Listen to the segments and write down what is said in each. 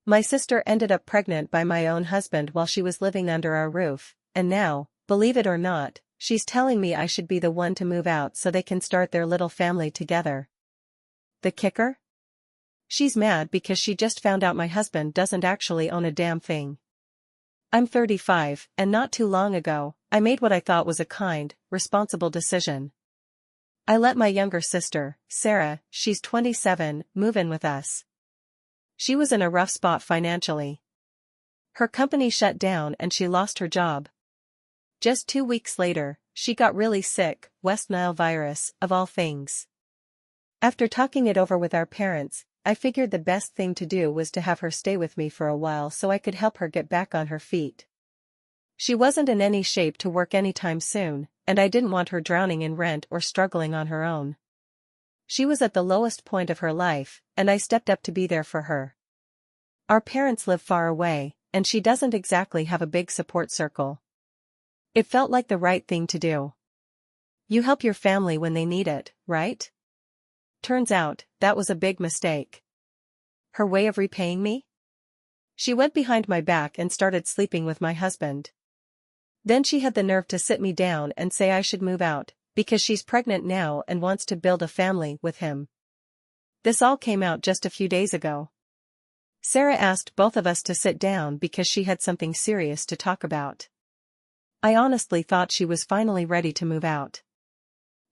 My sister ended up pregnant by my own husband while she was living under our roof, and now, believe it or not, she's telling me I should be the one to move out so they can start their little family together. The kicker? She's mad because she just found out my husband doesn't actually own a damn thing. I'm 35, and not too long ago, I made what I thought was a kind, responsible decision. I let my younger sister, Sarah, she's 27, move in with us. She was in a rough spot financially. Her company shut down and she lost her job. Just 2 weeks later, she got really sick, West Nile virus, of all things. After talking it over with our parents, I figured the best thing to do was to have her stay with me for a while so I could help her get back on her feet. She wasn't in any shape to work anytime soon, and I didn't want her drowning in rent or struggling on her own. She was at the lowest point of her life, and I stepped up to be there for her. Our parents live far away, and she doesn't exactly have a big support circle. It felt like the right thing to do. You help your family when they need it, right? Turns out, that was a big mistake. Her way of repaying me? She went behind my back and started sleeping with my husband. Then she had the nerve to sit me down and say I should move out, because she's pregnant now and wants to build a family with him. This all came out just a few days ago. Sarah asked both of us to sit down because she had something serious to talk about. I honestly thought she was finally ready to move out.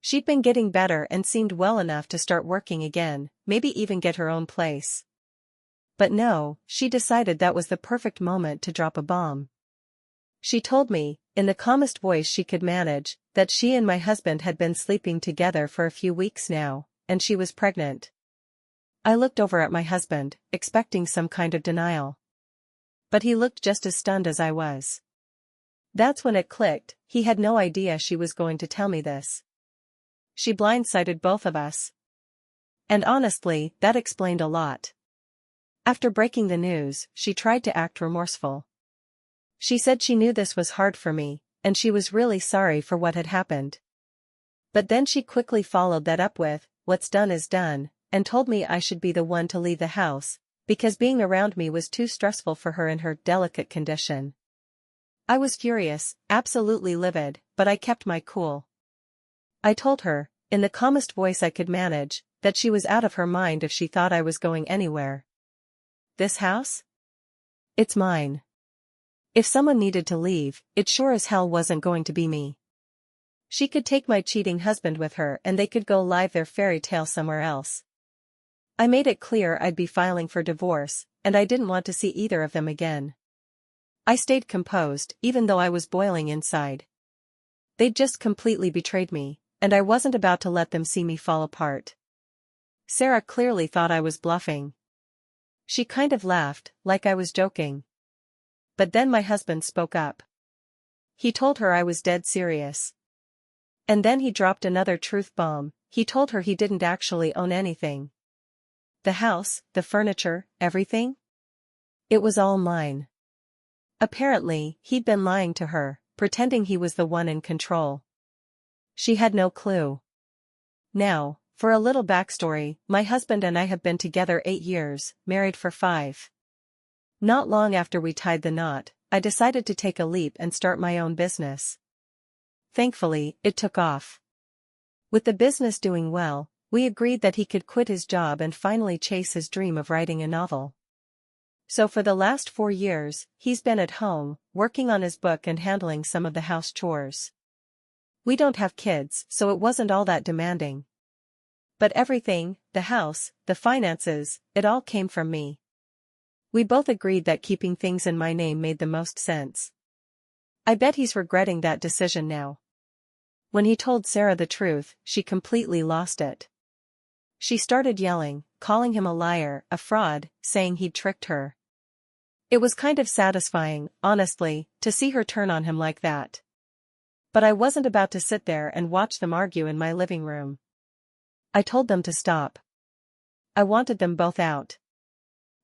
She'd been getting better and seemed well enough to start working again, maybe even get her own place. But no, she decided that was the perfect moment to drop a bomb. She told me, in the calmest voice she could manage, that she and my husband had been sleeping together for a few weeks now, and she was pregnant. I looked over at my husband, expecting some kind of denial. But he looked just as stunned as I was. That's when it clicked, he had no idea she was going to tell me this. She blindsided both of us. And honestly, that explained a lot. After breaking the news, she tried to act remorseful. She said she knew this was hard for me, and she was really sorry for what had happened. But then she quickly followed that up with, "What's done is done," and told me I should be the one to leave the house, because being around me was too stressful for her in her delicate condition. I was furious, absolutely livid, but I kept my cool. I told her, in the calmest voice I could manage, that she was out of her mind if she thought I was going anywhere. This house? It's mine. If someone needed to leave, it sure as hell wasn't going to be me. She could take my cheating husband with her and they could go live their fairy tale somewhere else. I made it clear I'd be filing for divorce, and I didn't want to see either of them again. I stayed composed, even though I was boiling inside. They'd just completely betrayed me, and I wasn't about to let them see me fall apart. Sarah clearly thought I was bluffing. She kind of laughed, like I was joking. But then my husband spoke up. He told her I was dead serious. And then he dropped another truth bomb. He told her he didn't actually own anything. The house, the furniture, everything? It was all mine. Apparently, he'd been lying to her, pretending he was the one in control. She had no clue. Now, for a little backstory, my husband and I have been together 8 years, married for 5. Not long after we tied the knot, I decided to take a leap and start my own business. Thankfully, it took off. With the business doing well, we agreed that he could quit his job and finally chase his dream of writing a novel. So for the last 4 years, he's been at home, working on his book and handling some of the house chores. We don't have kids, so it wasn't all that demanding. But everything, the house, the finances, it all came from me. We both agreed that keeping things in my name made the most sense. I bet he's regretting that decision now. When he told Sarah the truth, she completely lost it. She started yelling, calling him a liar, a fraud, saying he'd tricked her. It was kind of satisfying, honestly, to see her turn on him like that. But I wasn't about to sit there and watch them argue in my living room. I told them to stop. I wanted them both out.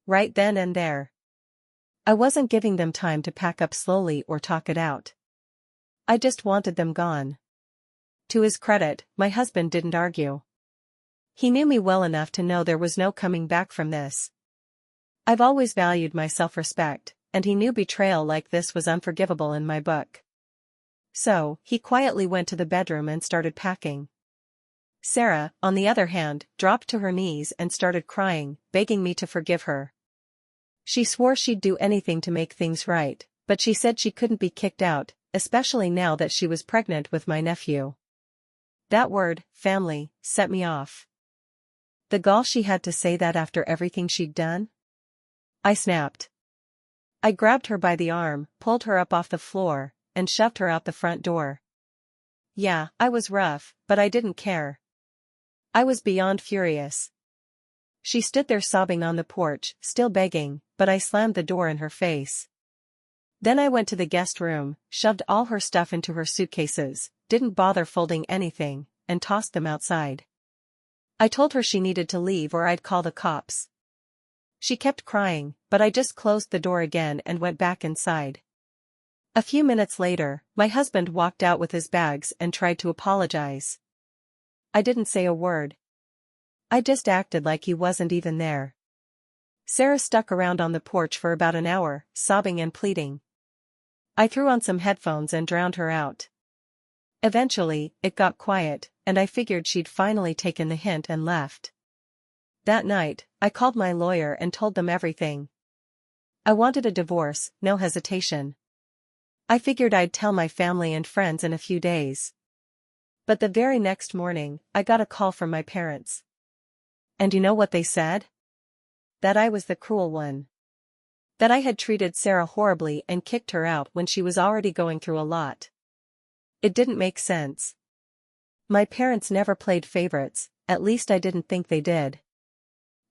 Right then and there. I wasn't giving them time to pack up slowly or talk it out. I just wanted them gone. To his credit, my husband didn't argue. He knew me well enough to know there was no coming back from this. I've always valued my self-respect, and he knew betrayal like this was unforgivable in my book. So, he quietly went to the bedroom and started packing. Sarah, on the other hand, dropped to her knees and started crying, begging me to forgive her. She swore she'd do anything to make things right, but she said she couldn't be kicked out, especially now that she was pregnant with my nephew. That word, family, set me off. The gall she had to say that after everything she'd done? I snapped. I grabbed her by the arm, pulled her up off the floor, and shoved her out the front door. Yeah, I was rough, but I didn't care. I was beyond furious. She stood there sobbing on the porch, still begging, but I slammed the door in her face. Then I went to the guest room, shoved all her stuff into her suitcases, didn't bother folding anything, and tossed them outside. I told her she needed to leave or I'd call the cops. She kept crying, but I just closed the door again and went back inside. A few minutes later, my husband walked out with his bags and tried to apologize. I didn't say a word. I just acted like he wasn't even there. Sarah stuck around on the porch for about an hour, sobbing and pleading. I threw on some headphones and drowned her out. Eventually, it got quiet, and I figured she'd finally taken the hint and left. That night, I called my lawyer and told them everything. I wanted a divorce, no hesitation. I figured I'd tell my family and friends in a few days. But the very next morning, I got a call from my parents. And you know what they said? That I was the cruel one. That I had treated Sarah horribly and kicked her out when she was already going through a lot. It didn't make sense. My parents never played favorites, at least I didn't think they did.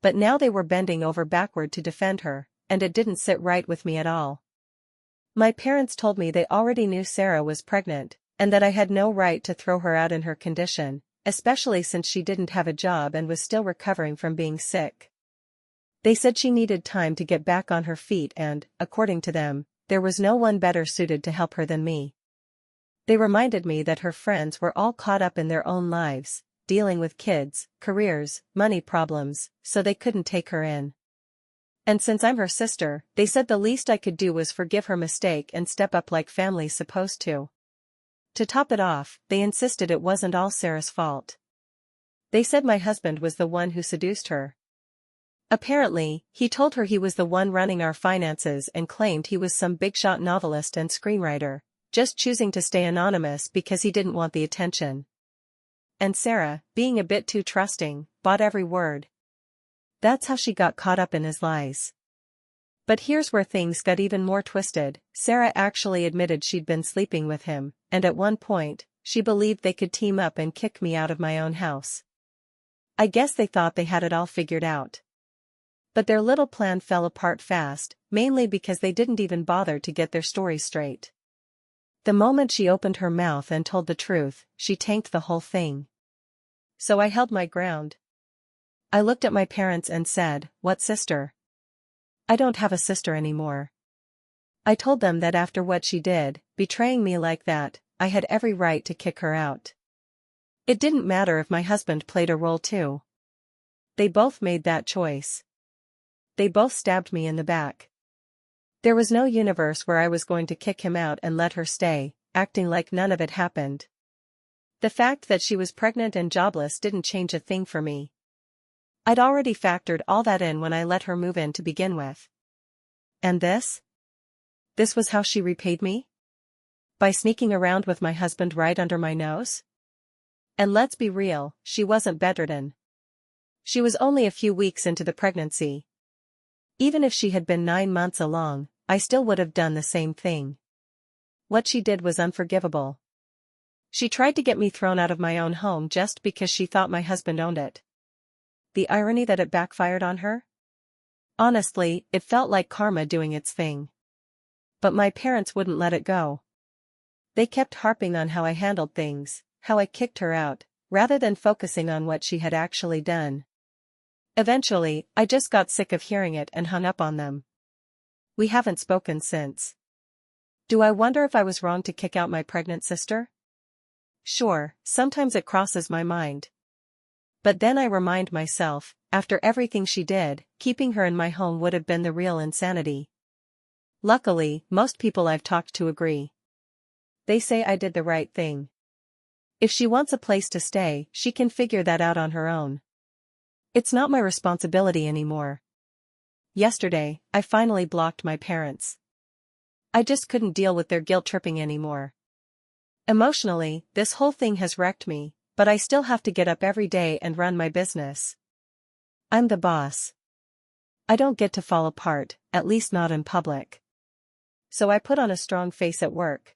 But now they were bending over backward to defend her, and it didn't sit right with me at all. My parents told me they already knew Sarah was pregnant, and that I had no right to throw her out in her condition, especially since she didn't have a job and was still recovering from being sick. They said she needed time to get back on her feet and, according to them, there was no one better suited to help her than me. They reminded me that her friends were all caught up in their own lives, dealing with kids, careers, money problems, so they couldn't take her in. And since I'm her sister, they said the least I could do was forgive her mistake and step up like family's supposed to. To top it off, they insisted it wasn't all Sarah's fault. They said my husband was the one who seduced her. Apparently, he told her he was the one running our finances and claimed he was some big-shot novelist and screenwriter, just choosing to stay anonymous because he didn't want the attention. And Sarah, being a bit too trusting, bought every word. That's how she got caught up in his lies. But here's where things got even more twisted. Sarah actually admitted she'd been sleeping with him, and at one point, she believed they could team up and kick me out of my own house. I guess they thought they had it all figured out. But their little plan fell apart fast, mainly because they didn't even bother to get their story straight. The moment she opened her mouth and told the truth, she tanked the whole thing. So I held my ground. I looked at my parents and said, "What sister? I don't have a sister anymore." I told them that after what she did, betraying me like that, I had every right to kick her out. It didn't matter if my husband played a role too. They both made that choice. They both stabbed me in the back. There was no universe where I was going to kick him out and let her stay, acting like none of it happened. The fact that she was pregnant and jobless didn't change a thing for me. I'd already factored all that in when I let her move in to begin with. And this? This was how she repaid me? By sneaking around with my husband right under my nose? And let's be real, she wasn't bedridden. She was only a few weeks into the pregnancy. Even if she had been 9 months along, I still would have done the same thing. What she did was unforgivable. She tried to get me thrown out of my own home just because she thought my husband owned it. The irony that it backfired on her? Honestly, it felt like karma doing its thing. But my parents wouldn't let it go. They kept harping on how I handled things, how I kicked her out, rather than focusing on what she had actually done. Eventually, I just got sick of hearing it and hung up on them. We haven't spoken since. Do I wonder if I was wrong to kick out my pregnant sister? Sure, sometimes it crosses my mind. But then I remind myself, after everything she did, keeping her in my home would have been the real insanity. Luckily, most people I've talked to agree. They say I did the right thing. If she wants a place to stay, she can figure that out on her own. It's not my responsibility anymore. Yesterday, I finally blocked my parents. I just couldn't deal with their guilt-tripping anymore. Emotionally, this whole thing has wrecked me, but I still have to get up every day and run my business. I'm the boss. I don't get to fall apart, at least not in public. So I put on a strong face at work.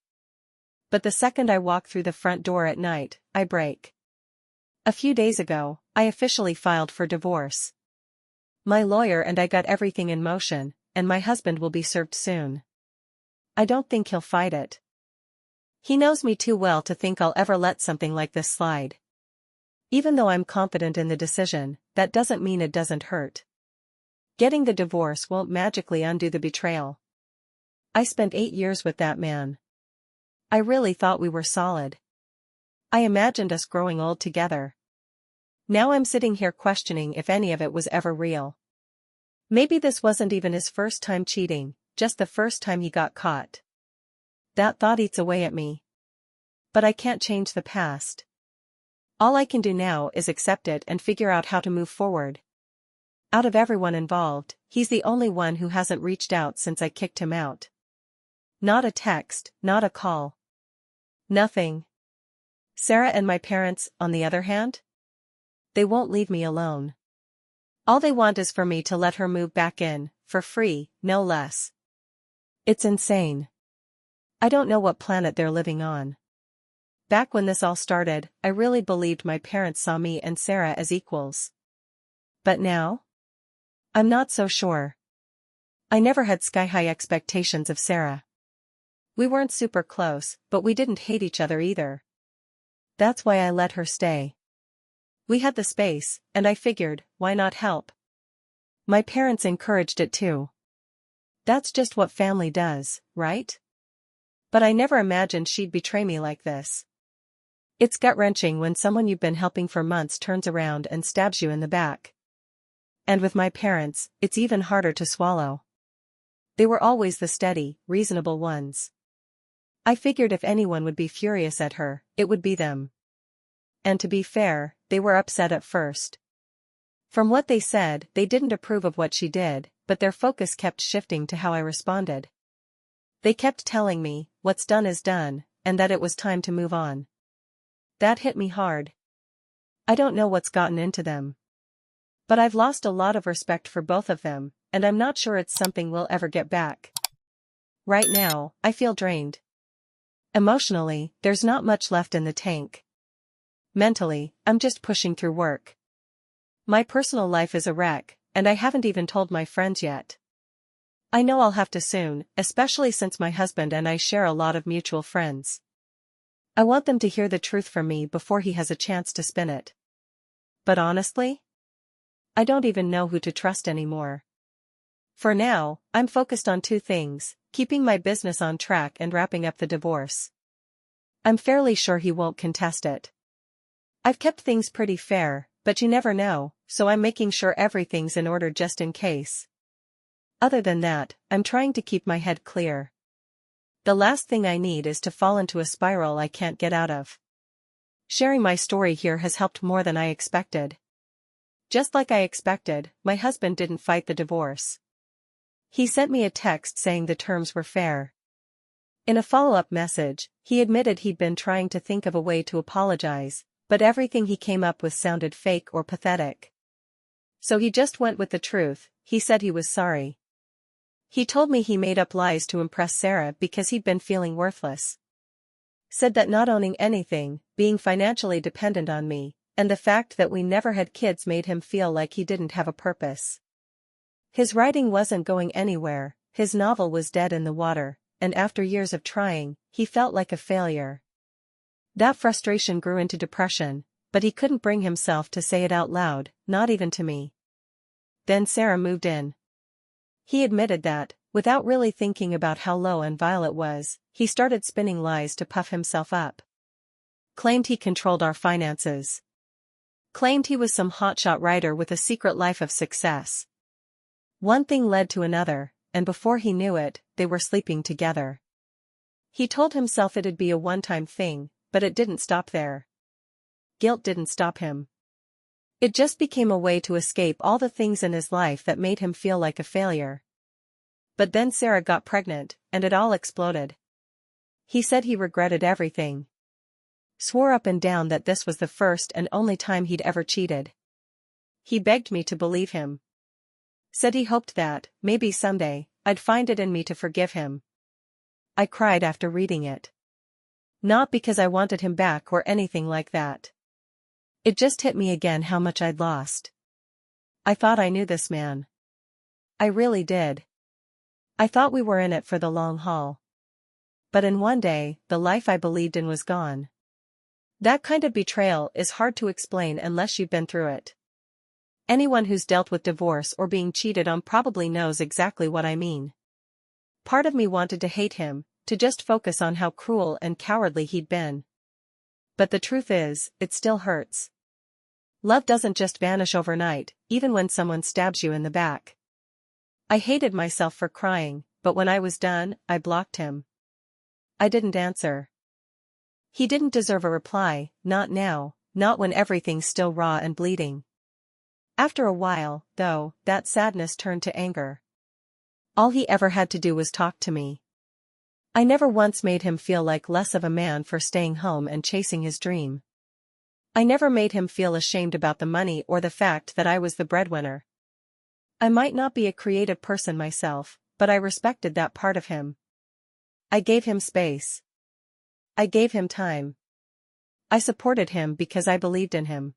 But the second I walk through the front door at night, I break. A few days ago, I officially filed for divorce. My lawyer and I got everything in motion, and my husband will be served soon. I don't think he'll fight it. He knows me too well to think I'll ever let something like this slide. Even though I'm confident in the decision, that doesn't mean it doesn't hurt. Getting the divorce won't magically undo the betrayal. I spent 8 years with that man. I really thought we were solid. I imagined us growing old together. Now I'm sitting here questioning if any of it was ever real. Maybe this wasn't even his first time cheating, just the first time he got caught. That thought eats away at me. But I can't change the past. All I can do now is accept it and figure out how to move forward. Out of everyone involved, he's the only one who hasn't reached out since I kicked him out. Not a text, not a call. Nothing. Sarah and my parents, on the other hand? They won't leave me alone. All they want is for me to let her move back in, for free, no less. It's insane. I don't know what planet they're living on. Back when this all started, I really believed my parents saw me and Sarah as equals. But now? I'm not so sure. I never had sky-high expectations of Sarah. We weren't super close, but we didn't hate each other either. That's why I let her stay. We had the space, and I figured, why not help? My parents encouraged it too. That's just what family does, right? But I never imagined she'd betray me like this. It's gut-wrenching when someone you've been helping for months turns around and stabs you in the back. And with my parents, it's even harder to swallow. They were always the steady, reasonable ones. I figured if anyone would be furious at her, it would be them. And to be fair, they were upset at first. From what they said, they didn't approve of what she did, but their focus kept shifting to how I responded. They kept telling me, what's done is done, and that it was time to move on. That hit me hard. I don't know what's gotten into them. But I've lost a lot of respect for both of them, and I'm not sure it's something we'll ever get back. Right now, I feel drained. Emotionally, there's not much left in the tank. Mentally, I'm just pushing through work. My personal life is a wreck, and I haven't even told my friends yet. I know I'll have to soon, especially since my husband and I share a lot of mutual friends. I want them to hear the truth from me before he has a chance to spin it. But honestly, I don't even know who to trust anymore. For now, I'm focused on 2 things, keeping my business on track and wrapping up the divorce. I'm fairly sure he won't contest it. I've kept things pretty fair, but you never know, so I'm making sure everything's in order just in case. Other than that, I'm trying to keep my head clear. The last thing I need is to fall into a spiral I can't get out of. Sharing my story here has helped more than I expected. Just like I expected, my husband didn't fight the divorce. He sent me a text saying the terms were fair. In a follow-up message, he admitted he'd been trying to think of a way to apologize, but everything he came up with sounded fake or pathetic. So he just went with the truth. He said he was sorry. He told me he made up lies to impress Sarah because he'd been feeling worthless. Said that not owning anything, being financially dependent on me, and the fact that we never had kids made him feel like he didn't have a purpose. His writing wasn't going anywhere, his novel was dead in the water, and after years of trying, he felt like a failure. That frustration grew into depression, but he couldn't bring himself to say it out loud, not even to me. Then Sarah moved in. He admitted that, without really thinking about how low and vile it was, he started spinning lies to puff himself up. Claimed he controlled our finances. Claimed he was some hotshot writer with a secret life of success. One thing led to another, and before he knew it, they were sleeping together. He told himself it'd be a one-time thing, but it didn't stop there. Guilt didn't stop him. It just became a way to escape all the things in his life that made him feel like a failure. But then Sarah got pregnant, and it all exploded. He said he regretted everything. Swore up and down that this was the first and only time he'd ever cheated. He begged me to believe him. Said he hoped that, maybe someday, I'd find it in me to forgive him. I cried after reading it. Not because I wanted him back or anything like that. It just hit me again how much I'd lost. I thought I knew this man. I really did. I thought we were in it for the long haul. But in one day, the life I believed in was gone. That kind of betrayal is hard to explain unless you've been through it. Anyone who's dealt with divorce or being cheated on probably knows exactly what I mean. Part of me wanted to hate him, to just focus on how cruel and cowardly he'd been. But the truth is, it still hurts. Love doesn't just vanish overnight, even when someone stabs you in the back. I hated myself for crying, but when I was done, I blocked him. I didn't answer. He didn't deserve a reply, not now, not when everything's still raw and bleeding. After a while, though, that sadness turned to anger. All he ever had to do was talk to me. I never once made him feel like less of a man for staying home and chasing his dream. I never made him feel ashamed about the money or the fact that I was the breadwinner. I might not be a creative person myself, but I respected that part of him. I gave him space. I gave him time. I supported him because I believed in him.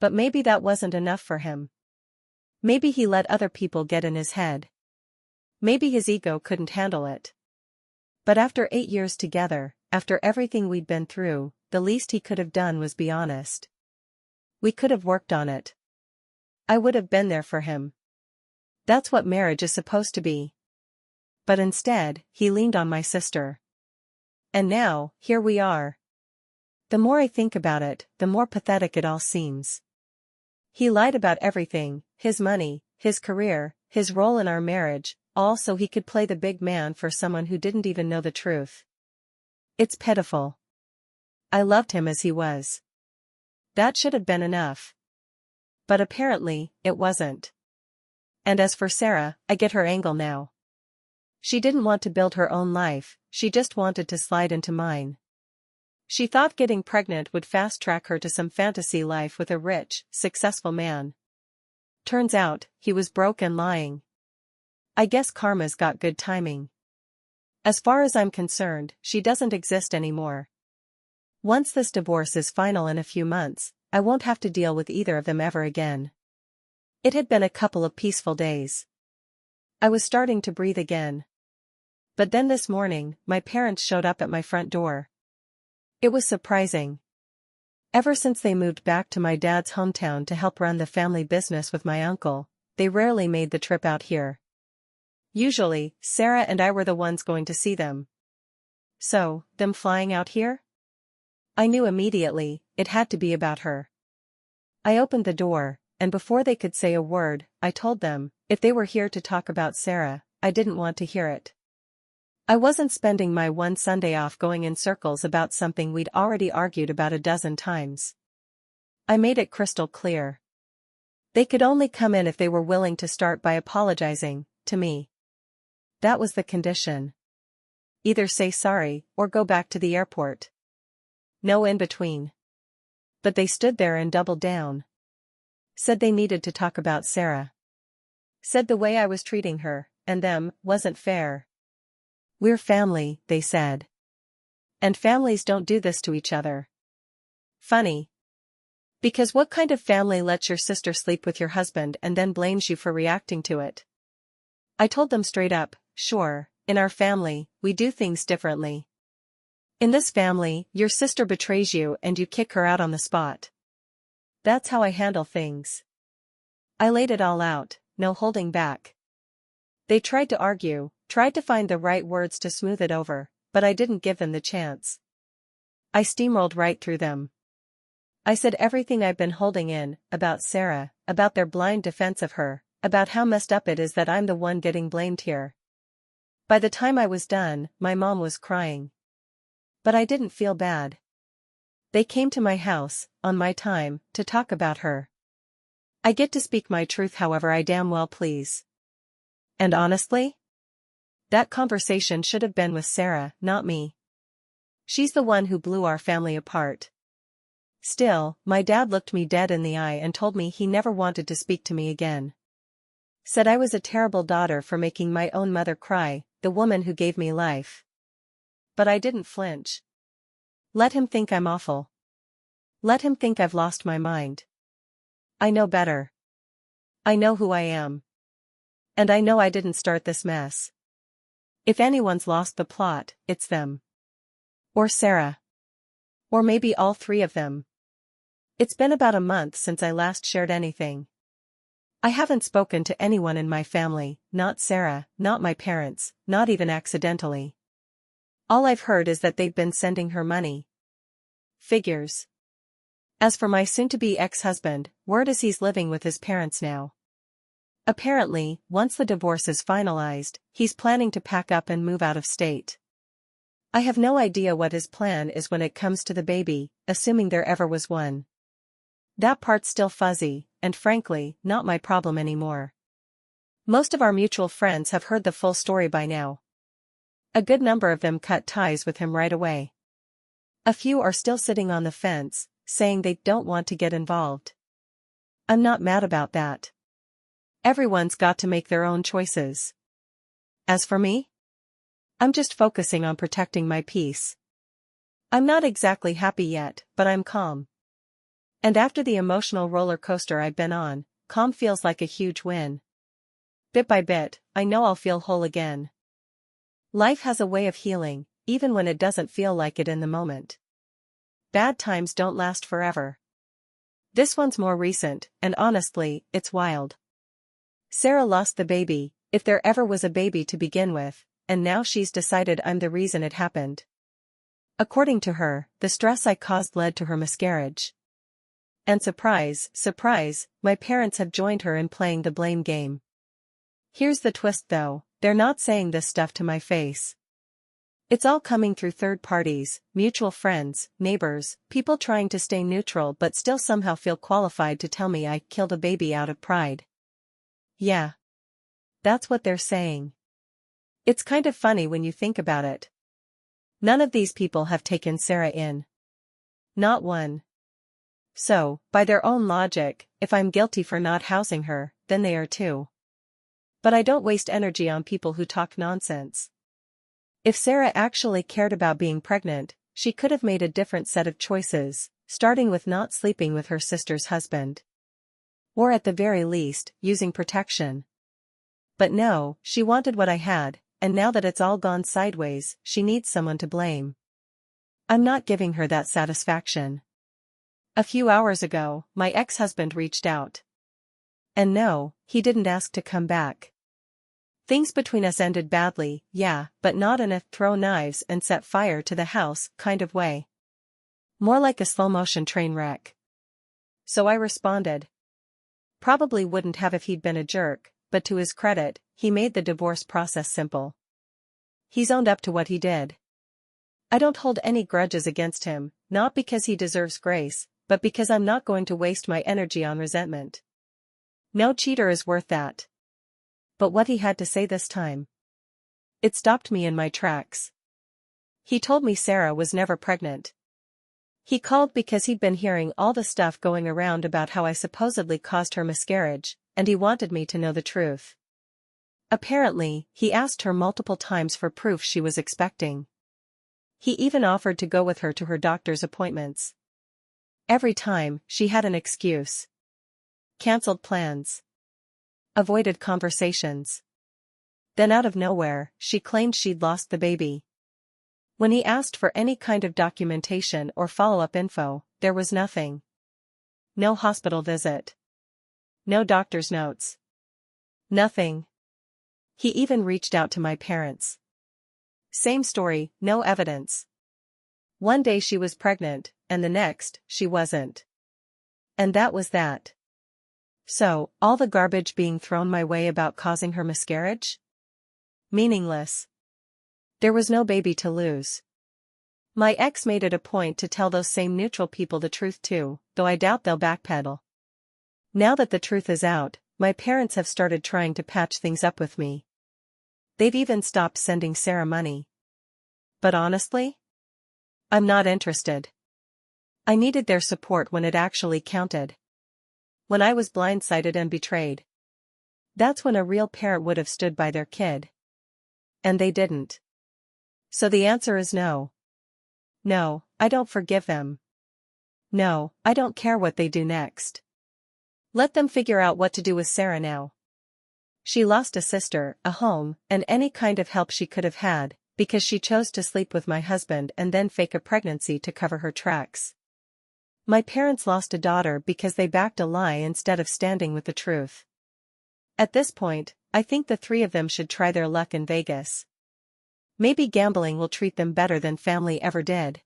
But maybe that wasn't enough for him. Maybe he let other people get in his head. Maybe his ego couldn't handle it. But after 8 years together, after everything we'd been through, the least he could have done was be honest. We could have worked on it. I would have been there for him. That's what marriage is supposed to be. But instead, he leaned on my sister. And now, here we are. The more I think about it, the more pathetic it all seems. He lied about everything, his money, his career, his role in our marriage, all so he could play the big man for someone who didn't even know the truth. It's pitiful. I loved him as he was. That should have been enough. But apparently, it wasn't. And as for Sarah, I get her angle now. She didn't want to build her own life, she just wanted to slide into mine. She thought getting pregnant would fast-track her to some fantasy life with a rich, successful man. Turns out, he was broke and lying. I guess karma's got good timing. As far as I'm concerned, she doesn't exist anymore. Once this divorce is final in a few months, I won't have to deal with either of them ever again. It had been a couple of peaceful days. I was starting to breathe again. But then this morning, my parents showed up at my front door. It was surprising. Ever since they moved back to my dad's hometown to help run the family business with my uncle, they rarely made the trip out here. Usually, Sarah and I were the ones going to see them. So, them flying out here? I knew immediately, it had to be about her. I opened the door, and before they could say a word, I told them, if they were here to talk about Sarah, I didn't want to hear it. I wasn't spending my one Sunday off going in circles about something we'd already argued about a dozen times. I made it crystal clear. They could only come in if they were willing to start by apologizing, to me. That was the condition. Either say sorry, or go back to the airport. No in between. But they stood there and doubled down. Said they needed to talk about Sarah. Said the way I was treating her, and them, wasn't fair. We're family, they said. And families don't do this to each other. Funny. Because what kind of family lets your sister sleep with your husband and then blames you for reacting to it? I told them straight up, sure, in our family, we do things differently. In this family, your sister betrays you and you kick her out on the spot. That's how I handle things. I laid it all out, no holding back. They tried to argue, tried to find the right words to smooth it over, but I didn't give them the chance. I steamrolled right through them. I said everything I've been holding in, about Sarah, about their blind defense of her, about how messed up it is that I'm the one getting blamed here. By the time I was done, my mom was crying. But I didn't feel bad. They came to my house, on my time, to talk about her. I get to speak my truth however I damn well please. And honestly? That conversation should have been with Sarah, not me. She's the one who blew our family apart. Still, my dad looked me dead in the eye and told me he never wanted to speak to me again. Said I was a terrible daughter for making my own mother cry, the woman who gave me life. But I didn't flinch. Let him think I'm awful. Let him think I've lost my mind. I know better. I know who I am. And I know I didn't start this mess. If anyone's lost the plot, it's them. Or Sarah. Or maybe all three of them. It's been about a month since I last shared anything. I haven't spoken to anyone in my family, not Sarah, not my parents, not even accidentally. All I've heard is that they've been sending her money. Figures. As for my soon-to-be ex-husband, word is he's living with his parents now. Apparently, once the divorce is finalized, he's planning to pack up and move out of state. I have no idea what his plan is when it comes to the baby, assuming there ever was one. That part's still fuzzy, and frankly, not my problem anymore. Most of our mutual friends have heard the full story by now. A good number of them cut ties with him right away. A few are still sitting on the fence, saying they don't want to get involved. I'm not mad about that. Everyone's got to make their own choices. As for me? I'm just focusing on protecting my peace. I'm not exactly happy yet, but I'm calm. And after the emotional roller coaster I've been on, calm feels like a huge win. Bit by bit, I know I'll feel whole again. Life has a way of healing, even when it doesn't feel like it in the moment. Bad times don't last forever. This one's more recent, and honestly, it's wild. Sarah lost the baby, if there ever was a baby to begin with, and now she's decided I'm the reason it happened. According to her, the stress I caused led to her miscarriage. And surprise, surprise, my parents have joined her in playing the blame game. Here's the twist though, they're not saying this stuff to my face. It's all coming through third parties, mutual friends, neighbors, people trying to stay neutral but still somehow feel qualified to tell me I killed a baby out of pride. Yeah. That's what they're saying. It's kind of funny when you think about it. None of these people have taken Sarah in. Not one. So, by their own logic, if I'm guilty for not housing her, then they are too. But I don't waste energy on people who talk nonsense. If Sarah actually cared about being pregnant, she could have made a different set of choices, starting with not sleeping with her sister's husband. Or at the very least, using protection. But no, she wanted what I had, and now that it's all gone sideways, she needs someone to blame. I'm not giving her that satisfaction. A few hours ago, my ex-husband reached out. And no, he didn't ask to come back. Things between us ended badly, yeah, but not in a throw knives and set fire to the house kind of way. More like a slow-motion train wreck. So I responded. Probably wouldn't have if he'd been a jerk, but to his credit, he made the divorce process simple. He's owned up to what he did. I don't hold any grudges against him, not because he deserves grace, but because I'm not going to waste my energy on resentment. No cheater is worth that. But what he had to say this time. It stopped me in my tracks. He told me Sarah was never pregnant. He called because he'd been hearing all the stuff going around about how I supposedly caused her miscarriage, and he wanted me to know the truth. Apparently, he asked her multiple times for proof she was expecting. He even offered to go with her to her doctor's appointments. Every time, she had an excuse. Cancelled plans. Avoided conversations. Then out of nowhere, she claimed she'd lost the baby. When he asked for any kind of documentation or follow-up info, there was nothing. No hospital visit. No doctor's notes. Nothing. He even reached out to my parents. Same story, no evidence. One day she was pregnant, and the next, she wasn't. And that was that. So, all the garbage being thrown my way about causing her miscarriage? Meaningless. There was no baby to lose. My ex made it a point to tell those same neutral people the truth too, though I doubt they'll backpedal. Now that the truth is out, my parents have started trying to patch things up with me. They've even stopped sending Sarah money. But honestly? I'm not interested. I needed their support when it actually counted. When I was blindsided and betrayed. That's when a real parent would have stood by their kid. And they didn't. So the answer is no. No, I don't forgive them. No, I don't care what they do next. Let them figure out what to do with Sarah now. She lost a sister, a home, and any kind of help she could have had, because she chose to sleep with my husband and then fake a pregnancy to cover her tracks. My parents lost a daughter because they backed a lie instead of standing with the truth. At this point, I think the three of them should try their luck in Vegas. Maybe gambling will treat them better than family ever did.